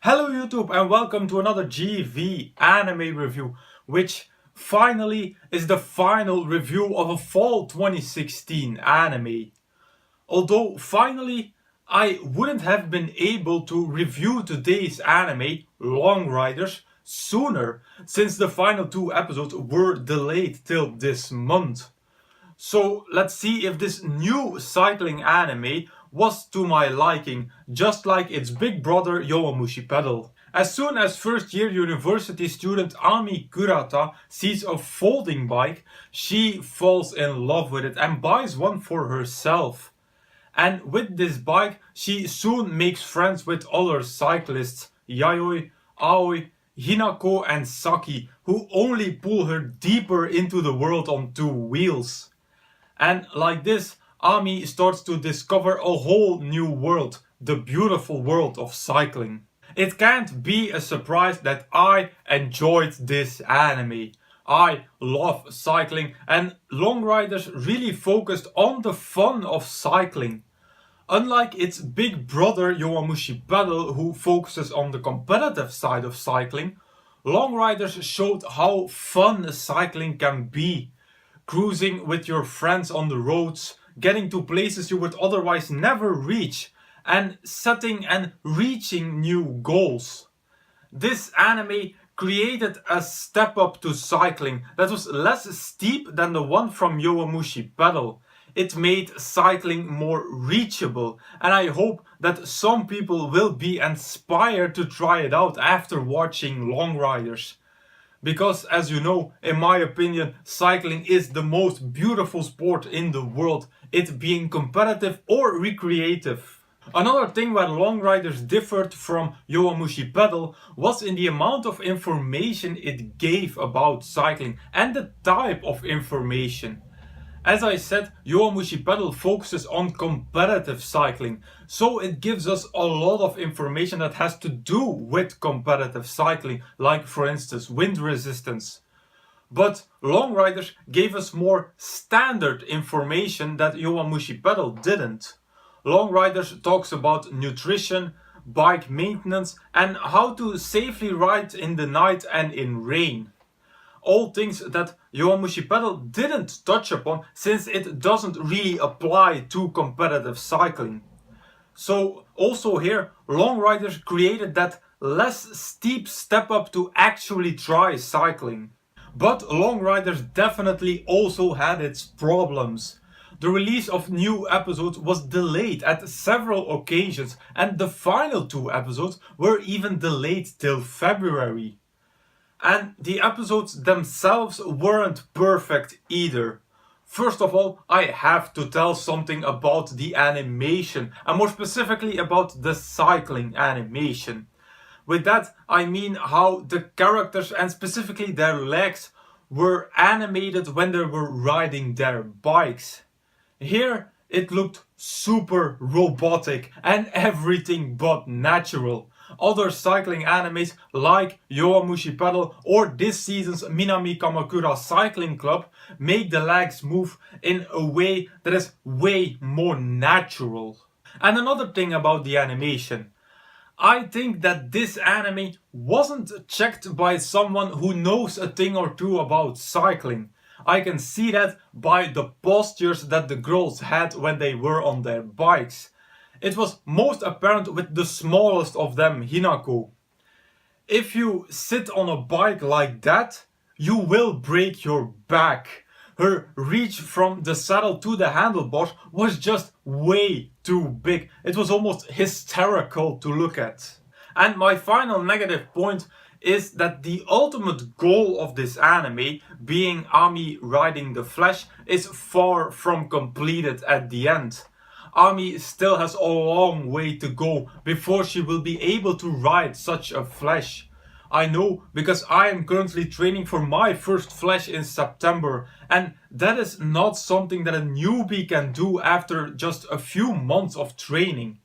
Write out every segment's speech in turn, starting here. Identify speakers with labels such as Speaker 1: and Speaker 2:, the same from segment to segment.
Speaker 1: Hello YouTube and welcome to another GV anime review, which finally is the final review of a fall 2016 anime. Although finally I wouldn't have been able to review today's anime, Long Riders, sooner, since the final two episodes were delayed till this month. So let's see if this new cycling anime was to my liking, just like its big brother Yowamushi Pedal. As soon as first year university student Ami Kurata sees a folding bike, she falls in love with it and buys one for herself. And with this bike, she soon makes friends with other cyclists, Yayoi, Aoi, Hinako and Saki, who only pull her deeper into the world on two wheels. And like this, Ami starts to discover a whole new world, the beautiful world of cycling. It can't be a surprise that I enjoyed this anime. I love cycling and Long Riders really focused on the fun of cycling. Unlike its big brother Yowamushi Pedal, who focuses on the competitive side of cycling, Long Riders showed how fun cycling can be. Cruising with your friends on the roads, getting to places you would otherwise never reach, and setting and reaching new goals. This anime created a step up to cycling that was less steep than the one from Yowamushi Pedal. It made cycling more reachable, and I hope that some people will be inspired to try it out after watching Long Riders. Because, as you know, in my opinion, cycling is the most beautiful sport in the world, it being competitive or recreative. Another thing where Long Riders differed from Yowamushi Pedal was in the amount of information it gave about cycling and the type of information. As I said, Yowamushi Pedal focuses on competitive cycling, so it gives us a lot of information that has to do with competitive cycling, like for instance wind resistance. But Long Riders gave us more standard information that Yowamushi Pedal didn't. Long Riders talks about nutrition, bike maintenance and how to safely ride in the night and in rain. All things that Yowamushi Pedal didn't touch upon since it doesn't really apply to competitive cycling. So also here, Long Riders created that less steep step up to actually try cycling. But Long Riders definitely also had its problems. The release of new episodes was delayed at several occasions and the final two episodes were even delayed till February. And the episodes themselves weren't perfect either. First of all, I have to tell something about the animation, and more specifically about the cycling animation. With that, I mean how the characters and specifically their legs were animated when they were riding their bikes. Here, it looked super robotic and everything but natural. Other cycling animes like Yowamushi Pedal or this season's Minami Kamakura Cycling Club make the legs move in a way that is way more natural. And another thing about the animation. I think that this anime wasn't checked by someone who knows a thing or two about cycling. I can see that by the postures that the girls had when they were on their bikes. It was most apparent with the smallest of them, Hinako. If you sit on a bike like that, you will break your back. Her reach from the saddle to the handlebars was just way too big. It was almost hysterical to look at. And my final negative point is that the ultimate goal of this anime, being Ami riding the Flash, is far from completed at the end. Ami still has a long way to go before she will be able to ride such a Flash. I know because I am currently training for my first Flash in September, and that is not something that a newbie can do after just a few months of training.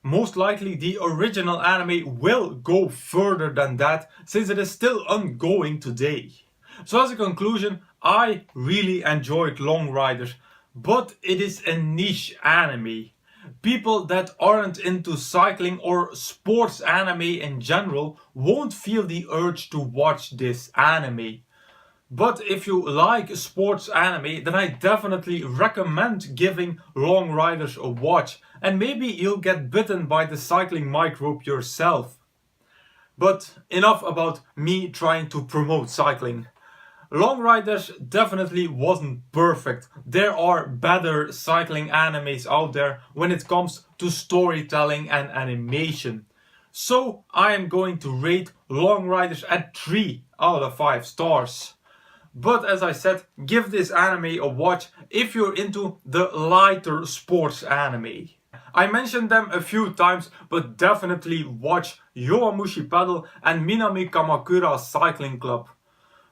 Speaker 1: Most likely the original anime will go further than that since it is still ongoing today. So as a conclusion, I really enjoyed Long Riders, but it is a niche anime. People that aren't into cycling or sports anime in general won't feel the urge to watch this anime. But if you like sports anime, then I definitely recommend giving Long Riders a watch, and maybe you'll get bitten by the cycling microbe yourself. But enough about me trying to promote cycling. Long Riders definitely wasn't perfect. There are better cycling animes out there when it comes to storytelling and animation. So I am going to rate Long Riders at 3 out of 5 stars. But as I said, give this anime a watch if you're into the lighter sports anime. I mentioned them a few times, but definitely watch Yowamushi Pedal and Minami Kamakura Cycling Club.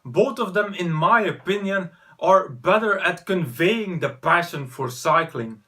Speaker 1: Both of them, in my opinion, are better at conveying the passion for cycling.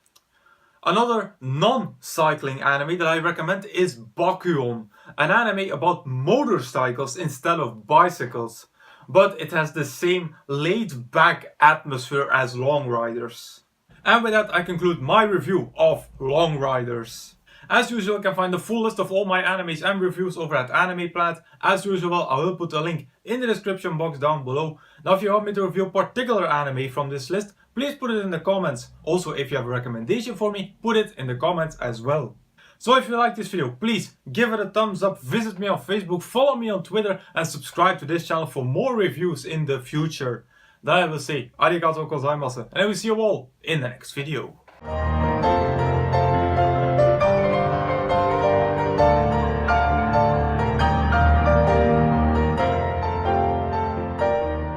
Speaker 1: Another non-cycling anime that I recommend is Bakuon, an anime about motorcycles instead of bicycles. But it has the same laid-back atmosphere as Long Riders. And with that I conclude my review of Long Riders. As usual, you can find the full list of all my animes and reviews over at Anime Planet. As usual, I will put a link in the description box down below. Now if you want me to review a particular anime from this list, please put it in the comments. Also, if you have a recommendation for me, put it in the comments as well. So if you like this video, please give it a thumbs up, visit me on Facebook, follow me on Twitter and subscribe to this channel for more reviews in the future. Then I will say arigatou gozaimasu and I will see you all in the next video.